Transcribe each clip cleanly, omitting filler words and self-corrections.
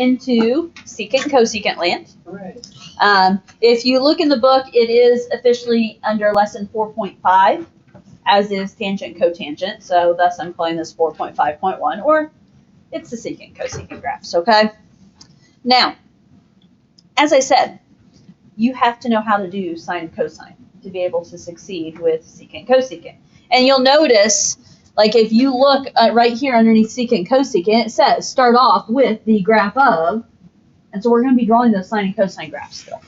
into secant and cosecant land. Right. If you look in the book, it is officially under lesson 4.5, as is tangent and cotangent. So thus I'm calling this 4.5.1, or it's the secant and cosecant graphs, okay? Now, as I said, you have to know how to do sine and cosine to be able to succeed with secant and cosecant. And you'll notice, like if you look right here underneath secant and cosecant, it says start off with the graph of, and so we're going to be drawing those sine and cosine graphs still,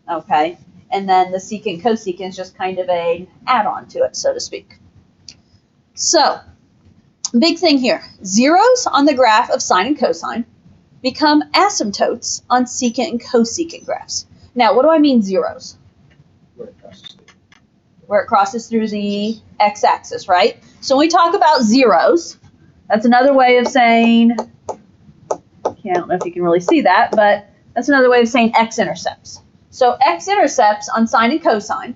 okay? And then the secant and cosecant is just kind of an add-on to it, so to speak. So, big thing here, zeros on the graph of sine and cosine become asymptotes on secant and cosecant graphs. Now, what do I mean zeros? Where it crosses through the x-axis, right? So when we talk about zeros, that's another way of saying, I don't know if you can really see that, but that's another way of saying x-intercepts. So x-intercepts on sine and cosine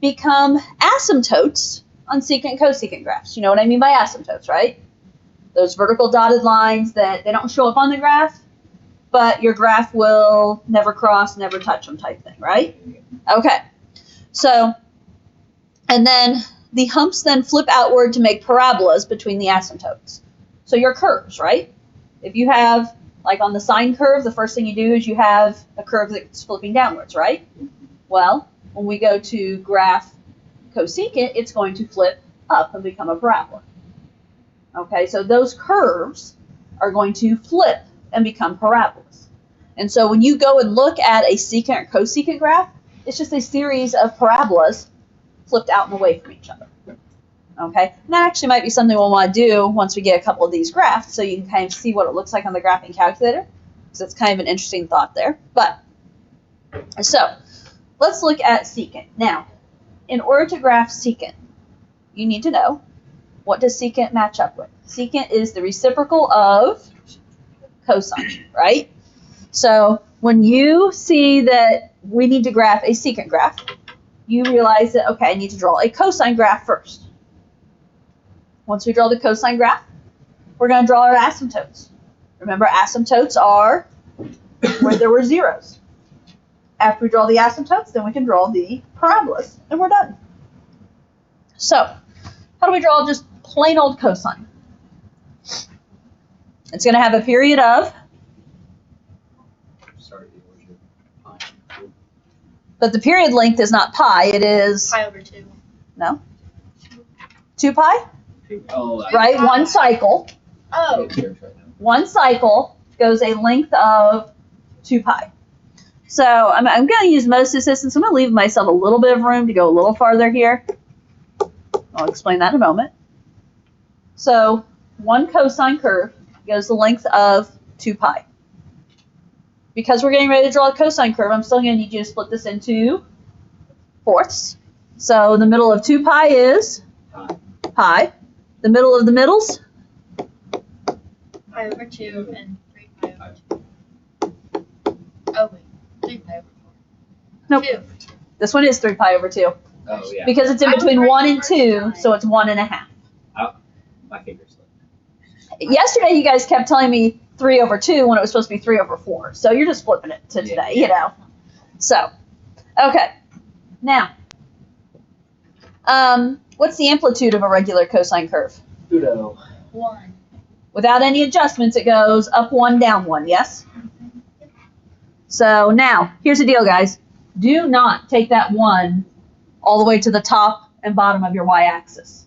become asymptotes on secant and cosecant graphs. You know what I mean by asymptotes, right? Those vertical dotted lines that they don't show up on the graph, but your graph will never cross, never touch them type thing, right? Okay. So, and then the humps then flip outward to make parabolas between the asymptotes. So your curves, right? If you have, like on the sine curve, the first thing you do is you have a curve that's flipping downwards, right? Well, when we go to graph cosecant, it's going to flip up and become a parabola. Okay, so those curves are going to flip and become parabolas. And so when you go and look at a secant or cosecant graph, it's just a series of parabolas flipped out and away from each other. Okay, and that actually might be something we'll want to do once we get a couple of these graphs so you can kind of see what it looks like on the graphing calculator. So it's kind of an interesting thought there. But, so, let's look at secant. Now, in order to graph secant, you need to know, what does secant match up with? Secant is the reciprocal of cosine, right? So when you see that we need to graph a secant graph, you realize that, okay, I need to draw a cosine graph first. Once we draw the cosine graph, we're going to draw our asymptotes. Remember, asymptotes are where there were zeros. After we draw the asymptotes, then we can draw the parabolas, and we're done. So, how do we draw just plain old cosine? It's going to have a period of, but the period length is not pi, it is Pi over 2. No? 2 pi? Oh, Right, one cycle. Oh. One cycle goes a length of 2 pi. So I'm going to use most assistance. I'm going to leave myself a little bit of room to go a little farther here. I'll explain that in a moment. So one cosine curve goes the length of 2 pi. Because we're getting ready to draw a cosine curve, I'm still going to need you to split this into fourths. So the middle of 2 pi is pi. The middle of the middles? Pi over 2 and 3 pi over 2. Oh, wait. 3 pi over 4. Nope. 2. This one is 3 pi over 2. Oh, yeah. Because it's in between 1 and 2, so it's 1.5. My fingers slip. Yesterday, you guys kept telling me 3 over 2 when it was supposed to be 3 over 4. So you're just flipping it to today, you know. So, okay. Now, what's the amplitude of a regular cosine curve? Udo. 1. Without any adjustments, it goes up 1, down 1, yes? So now, here's the deal, guys. Do not take that 1 all the way to the top and bottom of your y-axis.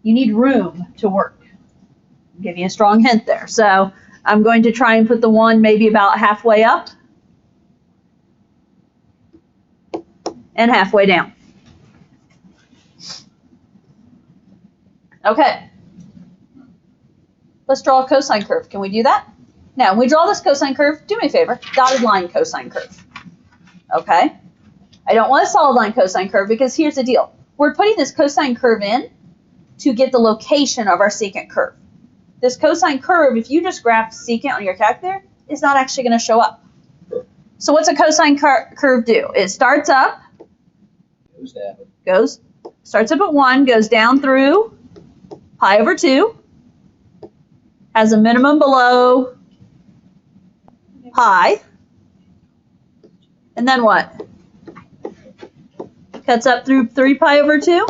You need room to work. I'll give you a strong hint there. So I'm going to try and put the 1 maybe about halfway up and halfway down. Okay. Let's draw a cosine curve. Can we do that? Now, when we draw this cosine curve, do me a favor, dotted line cosine curve. Okay? I don't want a solid line cosine curve because here's the deal. We're putting this cosine curve in to get the location of our secant curve. This cosine curve, if you just graph secant on your calculator, is not actually going to show up. So what's a cosine curve do? It starts up, starts up at 1, goes down through pi over 2, has a minimum below pi. And then what? Cuts up through 3 pi over 2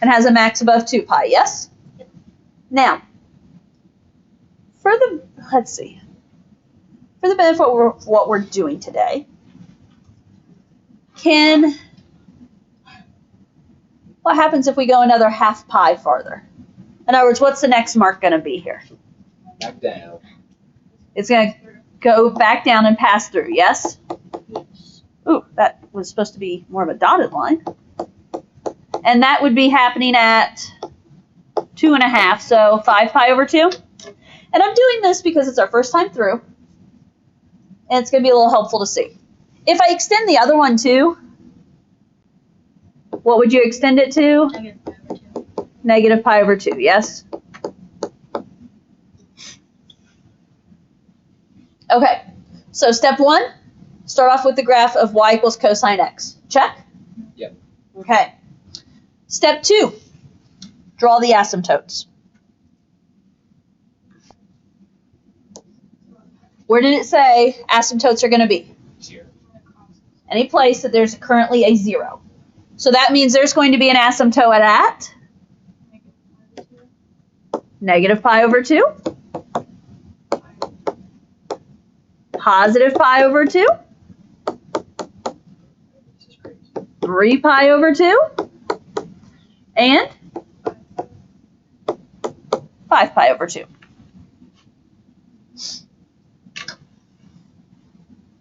and has a max above 2 pi, yes? Now, let's see. For the benefit of what we're doing today, what happens if we go another half pi farther? In other words, what's the next mark going to be here? Back down. It's going to go back down and pass through, yes? Ooh, that was supposed to be more of a dotted line. And that would be happening at 2.5, so 5 pi over 2. And I'm doing this because it's our first time through. And it's going to be a little helpful to see. If I extend the other one too, what would you extend it to? Negative pi over 2, yes? Okay, so step 1, start off with the graph of y equals cosine x. Check? Yep. Okay. Step 2, draw the asymptotes. Where did it say asymptotes are going to be? Here. Any place that there's currently a 0. So that means there's going to be an asymptote at negative pi over 2, positive pi over 2, 3 pi over 2, and 5 pi over 2.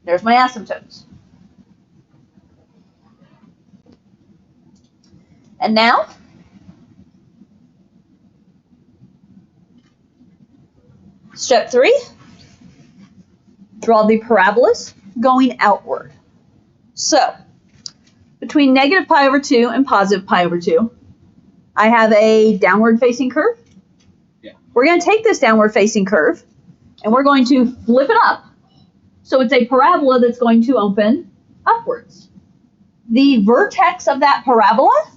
There's my asymptotes. And now, step 3, draw the parabolas going outward. So, between negative pi over 2 and positive pi over 2, I have a downward facing curve. Yeah. We're going to take this downward facing curve and we're going to flip it up. So it's a parabola that's going to open upwards. The vertex of that parabola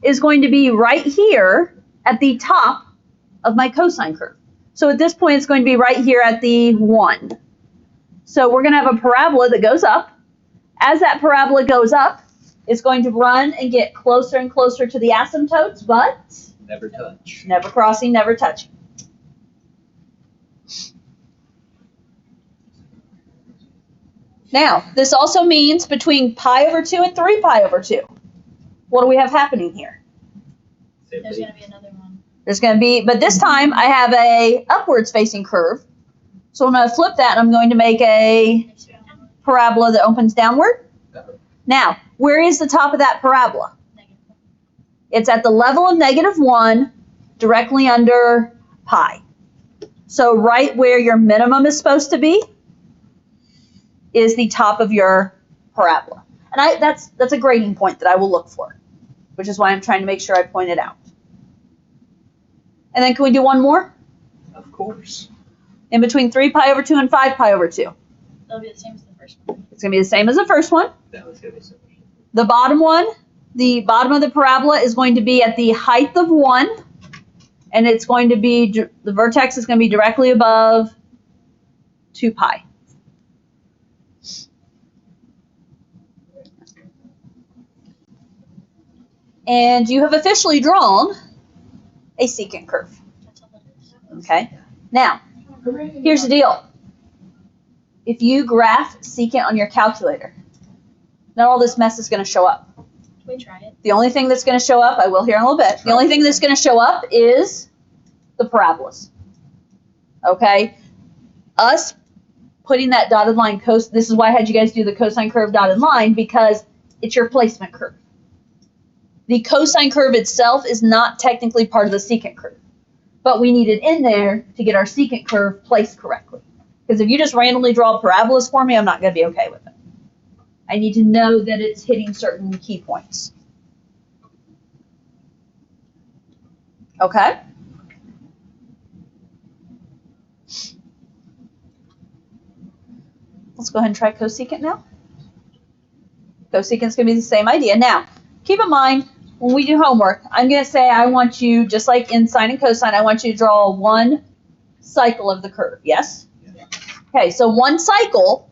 is going to be right here at the top of my cosine curve. So at this point, it's going to be right here at the 1. So we're going to have a parabola that goes up. As that parabola goes up, it's going to run and get closer and closer to the asymptotes, but Never touch. never crossing, never touching. Now, this also means between pi over 2 and 3 pi over 2. What do we have happening here? There's going to be another one. There's going to be, but this time I have a upwards facing curve. So I'm going to flip that and I'm going to make a parabola that opens downward. Now, where is the top of that parabola? It's at the level of negative 1, directly under pi. So right where your minimum is supposed to be is the top of your parabola. And that's a grading point that I will look for, which is why I'm trying to make sure I point it out. And then can we do one more? Of course. In between 3 pi over 2 and 5 pi over 2. It'll be the same as the first one. It's going to be the same as the first one. That was going to be so much. The bottom one, the bottom of the parabola is going to be at the height of 1. And it's going to be, the vertex is going to be directly above 2 pi. And you have officially drawn a secant curve. That's all it is. Okay? Now, here's the deal. If you graph secant on your calculator, not all this mess is going to show up. Can we try it? The only thing that's going to show up, I will here in a little bit, the only thing that's going to show up is the parabolas. Okay? Us putting that dotted line, this is why I had you guys do the cosine curve dotted line, because it's your placement curve. The cosine curve itself is not technically part of the secant curve, but we need it in there to get our secant curve placed correctly. Because if you just randomly draw parabolas for me, I'm not going to be okay with it. I need to know that it's hitting certain key points. Okay? Let's go ahead and try cosecant now. Cosecant's going to be the same idea. Now, keep in mind, when we do homework, I'm going to say I want you, just like in sine and cosine, I want you to draw one cycle of the curve. Yes? Yeah. Okay, so one cycle.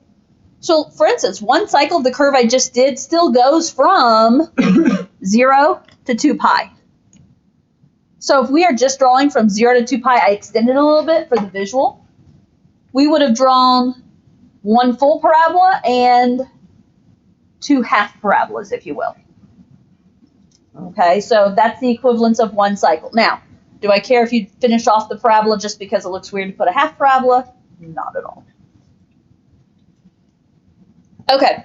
So, for instance, one cycle of the curve I just did still goes from 0 to 2 pi. So if we are just drawing from 0 to 2 pi, I extended a little bit for the visual. We would have drawn one full parabola and 2 half parabolas, if you will. Okay, so that's the equivalence of one cycle. Now, do I care if you finish off the parabola just because it looks weird to put a half parabola? Not at all. Okay.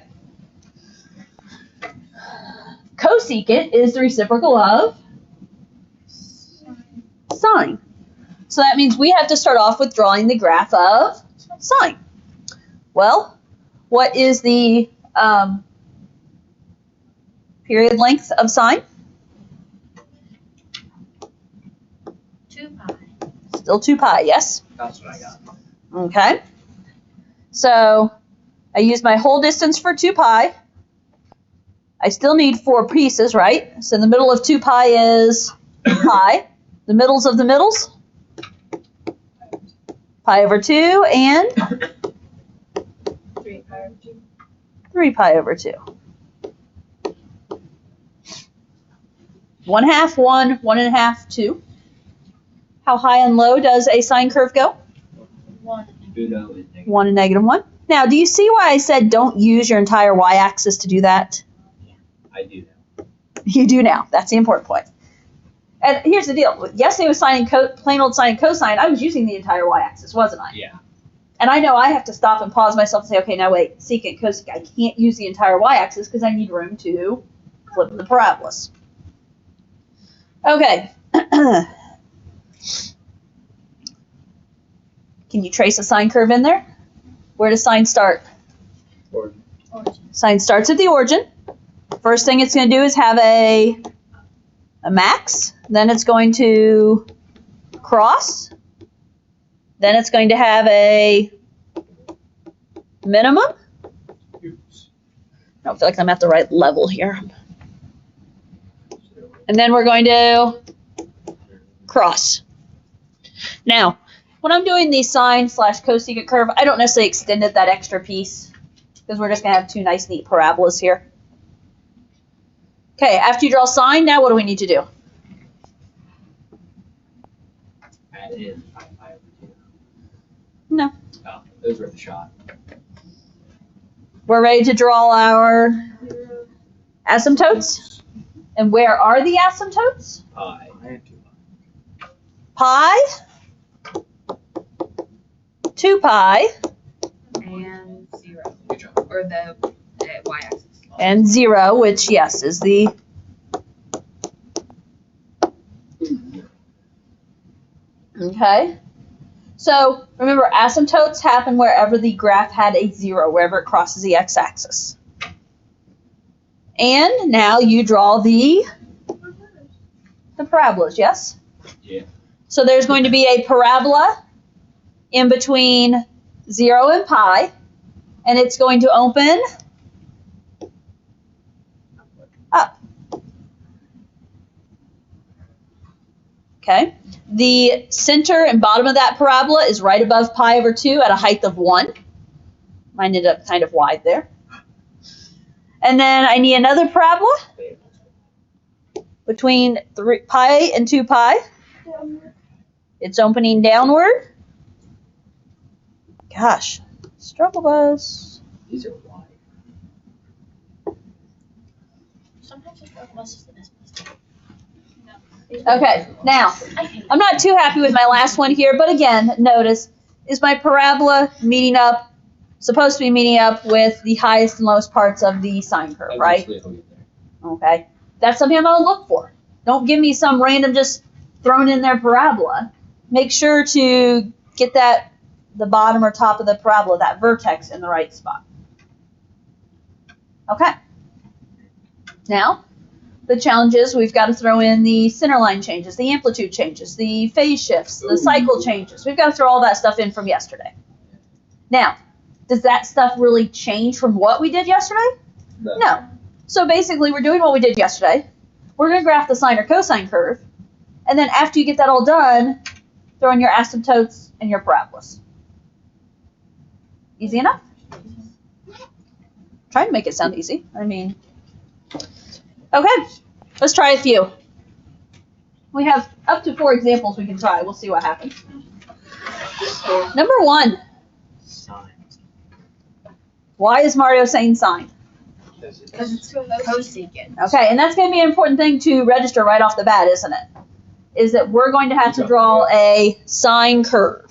Cosecant is the reciprocal of sine. So that means we have to start off with drawing the graph of sine. Well, what is the period length of sine? 2 pi. Still 2 pi, yes? That's what I got. Okay. So I use my whole distance for 2 pi. I still need 4 pieces, right? So the middle of 2 pi is pi. The middles of the middles? Pi over 2 and 3 pi over 2. 3 pi over 2. 1/2, 1, 1.5, 2. How high and low does a sine curve go? 1. Uno is negative. 1 and -1. Now, do you see why I said don't use your entire y-axis to do that? I do now. You do now. That's the important point. And here's the deal. Yesterday was plain old sine and cosine. I was using the entire y-axis, wasn't I? Yeah. And I know I have to stop and pause myself and say, okay, now wait, secant, cosecant. I can't use the entire y-axis because I need room to flip the parabolas. Okay. Can you trace a sine curve in there? Where does sine start? Origin. Sine starts at the origin. First thing it's going to do is have a max. Then it's going to cross. Then it's going to have a minimum. Oops. I don't feel like I'm at the right level here. And then we're going to cross. Now, when I'm doing the sine / cosecant curve, I don't necessarily extended that extra piece because we're just going to have 2 nice, neat parabolas here. Okay, after you draw sine, now what do we need to do? Add in pi over 2. No. Oh, those were the shot. We're ready to draw our asymptotes. And where are the asymptotes? Pi and 2 Pi, 2 pi, And 0. Good job. Or the y-axis. and 0, which, yes, is the... Okay. So, remember, asymptotes happen wherever the graph had a 0, wherever it crosses the x-axis. And now you draw the parabolas, yes? Yeah. So there's going to be a parabola in between 0 and pi, and it's going to open up. Okay. The center and bottom of that parabola is right above pi over 2 at a height of 1. Mine ended up kind of wide there. And then I need another parabola between pi and 2 pi. It's opening downward. Gosh, struggle bus. These are wide. Sometimes it's like less than this. Okay, now, I hate I'm not too happy with my last one here, but again, notice, is my parabola supposed to be meeting up with the highest and lowest parts of the sine curve, right? Eventually it'll get there. Okay, that's something I'm going to look for. Don't give me some random just thrown in there parabola. Make sure to get the bottom or top of the parabola, that vertex, in the right spot. Okay. Now, the challenge is we've got to throw in the centerline changes, the amplitude changes, the phase shifts, the cycle changes. We've got to throw all that stuff in from yesterday. Now, does that stuff really change from what we did yesterday? No. So basically, we're doing what we did yesterday. We're going to graph the sine or cosine curve. And then after you get that all done, throw in your asymptotes and your parabolas. Easy enough? Try to make it sound easy. I mean, okay, let's try a few. We have up to 4 examples we can try. We'll see what happens. Number 1. Sine. Why is Mario saying sine? Because it's cosecant. Okay, and that's going to be an important thing to register right off the bat, isn't it? Is that we're going to have to draw a sine curve.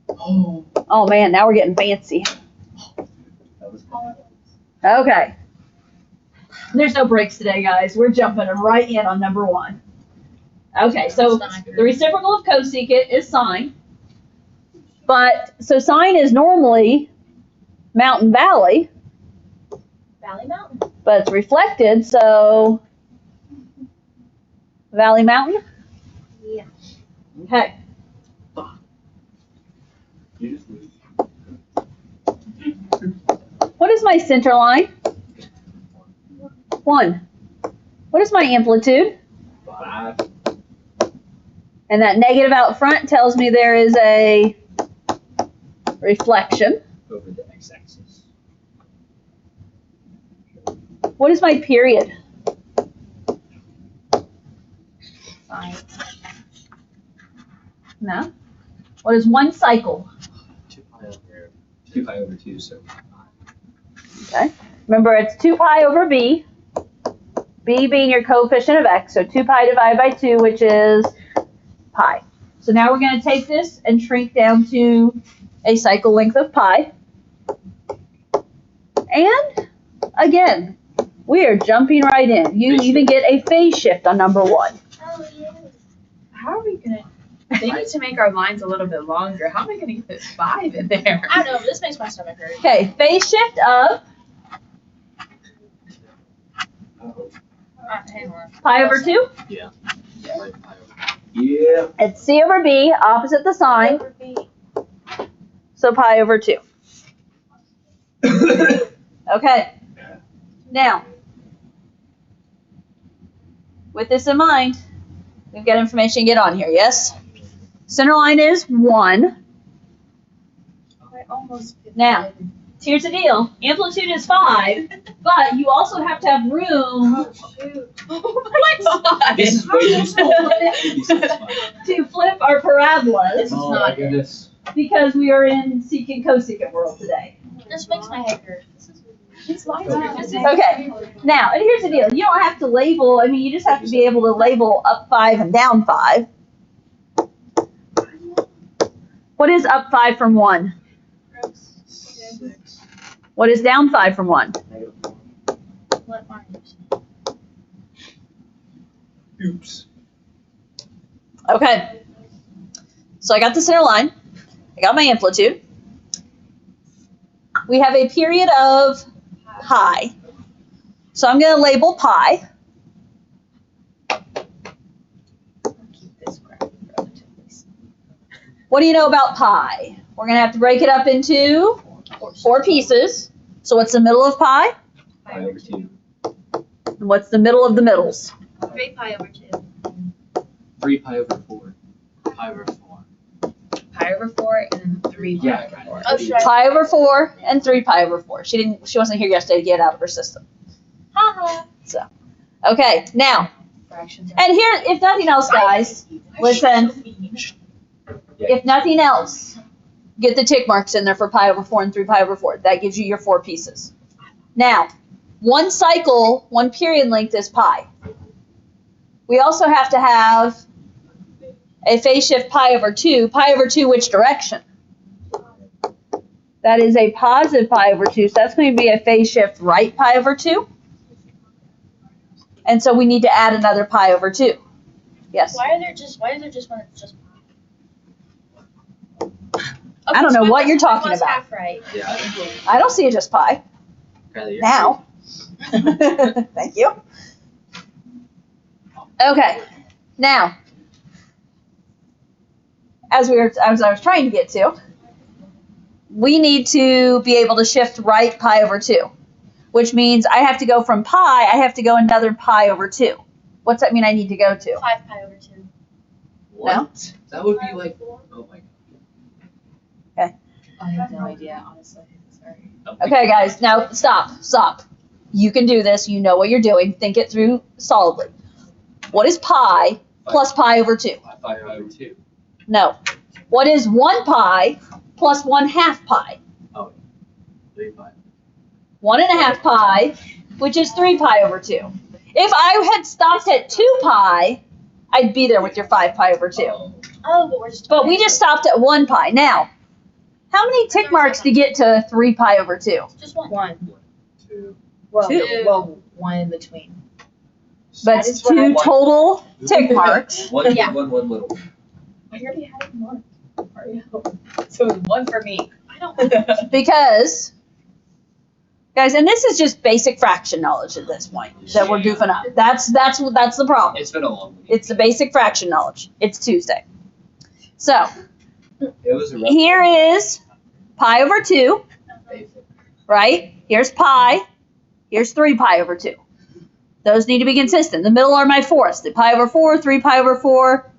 Oh. Oh man, now we're getting fancy. That was Okay. There's no breaks today, guys. We're jumping right in on number 1. Okay, so the reciprocal of cosecant is sine. But, so sine is normally mountain valley, Valley Mountain. but it's reflected, so valley mountain? Yeah. Okay. You just lose. What is my center line? 1. What is my amplitude? 5. And that negative out front tells me there is a reflection. Over the x-axis. What is my period? 5. No. What is 1 cycle? 2 pi over 2, so 5. Okay. Remember, it's 2 pi over b. B being your coefficient of x, so 2 pi divided by 2, which is pi. So now we're going to take this and shrink down to a cycle length of pi. And again, we are jumping right in. You even get a phase shift on number 1. Oh, yeah. How are we gonna? They need to make our lines a little bit longer. How am I gonna get this 5 in there? I don't know, but this makes my stomach hurt. Okay, phase shift of Oh. Hang on. pi over 2. Yeah. Right, pi over. Yeah. It's c over b, opposite the sign, so pi over 2. Okay. Now, with this in mind, we've got information to get on here, yes? Center line is 1. I almost. Now, here's the deal. Amplitude is 5, but you also have to have room Oh, shoot. Oh my god! This is way too small. to flip our parabolas This is Oh not my goodness. because we are in secant cosecant world today. This makes my head hurt. These lines Okay. are just Okay. Now, and here's the deal. You don't have to label, I mean, you just have to be able to label up 5 and down 5. What is up 5 from 1? 6. What is down 5 from 1? -1. What are Oops. Okay. So I got the center line. I got my amplitude. We have a period of pi. So I'm going to label pi. keep this graph relatively small. What do you know about pi? We're going to have to break it up into 4 pieces. So what's the middle of pi? Pi over 2. And what's the middle of the middles? 3 pi over 2. 3 pi over 4. Pi over 4. Pi over 4 and 3 pi Yeah, over kind 4. of. Oh, should I? Pi over 4 and 3 pi over 4. She wasn't here yesterday to get it out of her system. Haha. Okay, now, Fractions. and here, if nothing else, guys, listen, if nothing else, get the tick marks in there for pi over 4 and 3 pi over 4. That gives you your 4 pieces. Now, 1 cycle, 1 period length is pi. We also have to have a phase shift pi over 2. Pi over 2, which direction? That is a positive pi over 2, so that's going to be a phase shift right pi over 2. And so we need to add another pi over 2. Yes? Why is there just one that's just I don't know what you're talking was about. half right. Yeah. I don't see it just pi. Kylie, you're Now. Thank you. Okay. Now, as I was trying to get to, we need to be able to shift right pi over 2, which means I have to go from pi, I have to go another pi over 2. What's that mean I need to go to? 5 pi over 2. What? That would be like, oh my god. I have no idea, honestly. Sorry. Okay, guys, now stop. You can do this. You know what you're doing. Think it through solidly. What is pi plus pi over 2? Pi over 2. No. What is 1 pi plus 1/2 pi? 3 pi. 1.5 pi, which is 3 pi over 2. If I had stopped at 2 pi, I'd be there with your 5 pi over 2. Oh, But we just stopped at 1 pi. Now, how many tick marks to get to 3 pi over 2? just one. 1. 2. Well, Two. well, 1 in between. But That it's is what I 2 want. total tick marks. One, Yeah. one little. I already had 1. So it's 1 for me. I don't. Because, guys, and this is just basic fraction knowledge at this point that we're goofing up. That's the problem. It's been a long week. It's the basic fraction knowledge. It's Tuesday. So It was a rough here is pi over 2, basic. right? Here's pi. Here's 3 pi over 2. Those need to be consistent. The middle are my fourths. The pi over 4, 3 pi over 4,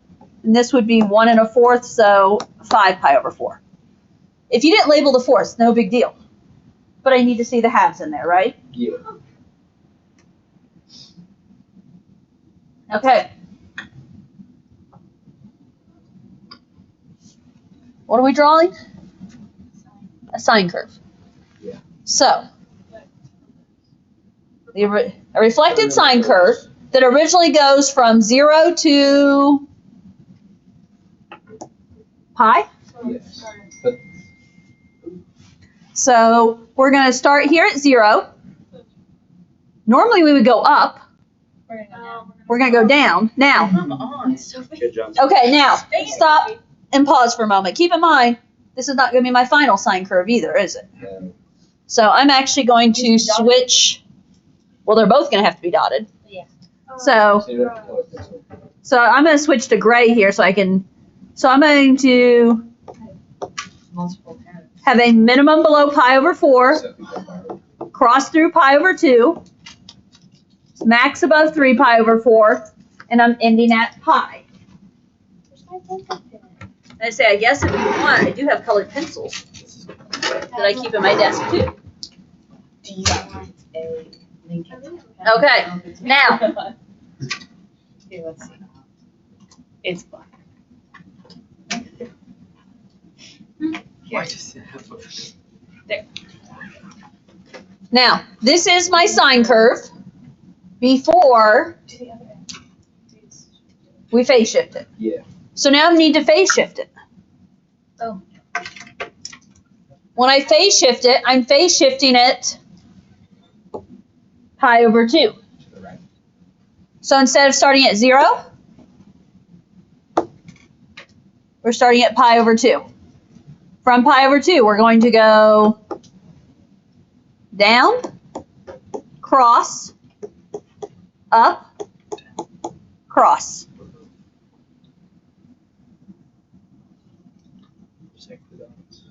and this would be 1 1/4, so 5 pi over 4. If you didn't label the fourths, no big deal. But I need to see the halves in there, right? Yeah. Okay. What are we drawing? A sine curve. Yeah. So, a reflected sine curve that originally goes from 0 to pi. Yes. But So we're going to start here at 0. Normally we would go up. We're going to go down. Now, Come on, Sophie. good job. okay, now, stop and pause for a moment. Keep in mind, this is not going to be my final sine curve either, is it? So I'm actually going to switch. Well, they're both going to have to be dotted. Yeah. So So you don't have to color pencil. I'm going to switch to gray here so I can. So I'm going to Multiple times. have a minimum below pi over 4, So if you go forward. cross through pi over 2, max above 3 pi over 4, and I'm ending at pi. I say, I guess if you want, I do have colored pencils that I keep in my desk too. Do you want a Lincoln? Okay, now. Okay, let's see. It's black. Why does it have a- Now, this is my sine curve before To the other end. we phase shift it. Yeah. So now I need to phase shift it. Oh. When I phase shift it, I'm phase shifting it pi over 2. To the right. So instead of starting at 0, we're starting at pi over 2. From pi over 2, we're going to go down, cross, up, cross. Check the dots.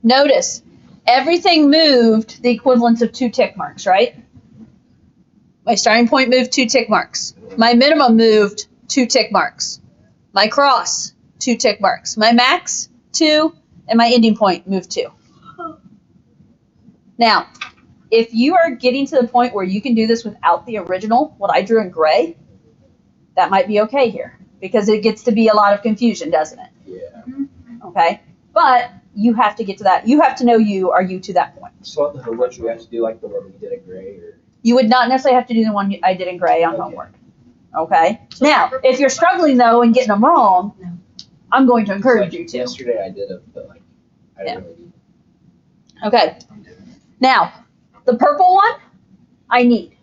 Notice, everything moved the equivalence of 2 tick marks, right? My starting point moved 2 tick marks. My minimum moved 2 tick marks. My cross, 2 tick marks. My max, 2, and my ending point moved 2. Now, if you are getting to the point where you can do this without the original, what I drew in gray, that might be okay here, because it gets to be a lot of confusion, doesn't it? Yeah. Okay? But you have to get to that. You have to know are you to that point. So on the homework, you have to do like the one we did in gray, or You would not necessarily have to do the one I did in gray on Okay. homework. Okay? Now, if you're struggling, though, and getting them wrong, I'm going to encourage you to. Yesterday I did it, but like I didn't really need Okay. it. I'm doing it. Now, the purple one, I need.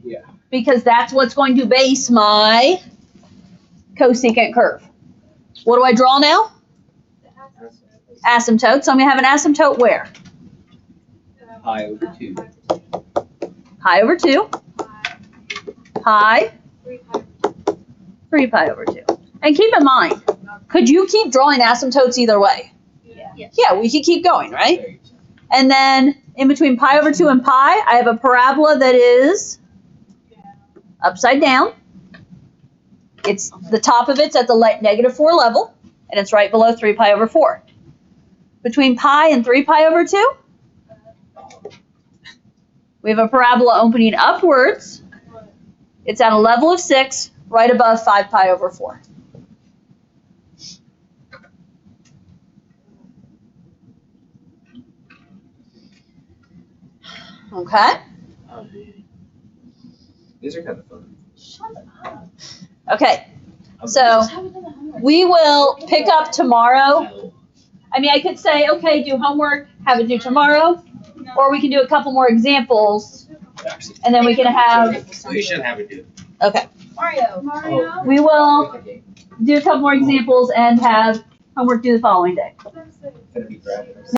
Yeah. Because that's what's going to base my cosecant curve. What do I draw now? Asymptote. So I'm going to have an asymptote where? Pi over 2. Pi over 2. Pi. 3 pi over 2. And keep in mind, could you keep drawing asymptotes either way? Yes. Yeah, we could keep going, right? There you go. And then in between pi over 2 and pi, I have a parabola that is upside down. It's the top of it's at the -4 level, and it's right below 3 pi over 4. between pi and 3 pi over 2? We have a parabola opening upwards. It's at a level of 6, right above 5 pi over 4. Okay? These are kind of fun. Shut up. Okay, so Just haven't done the homework. we will pick up tomorrow. I mean, I could say, okay, do homework, have it due tomorrow, or we can do a couple more examples, and then we can have, We should have it good. okay. Mario. We will do a couple more examples and have homework due the following day. Gonna be graduates.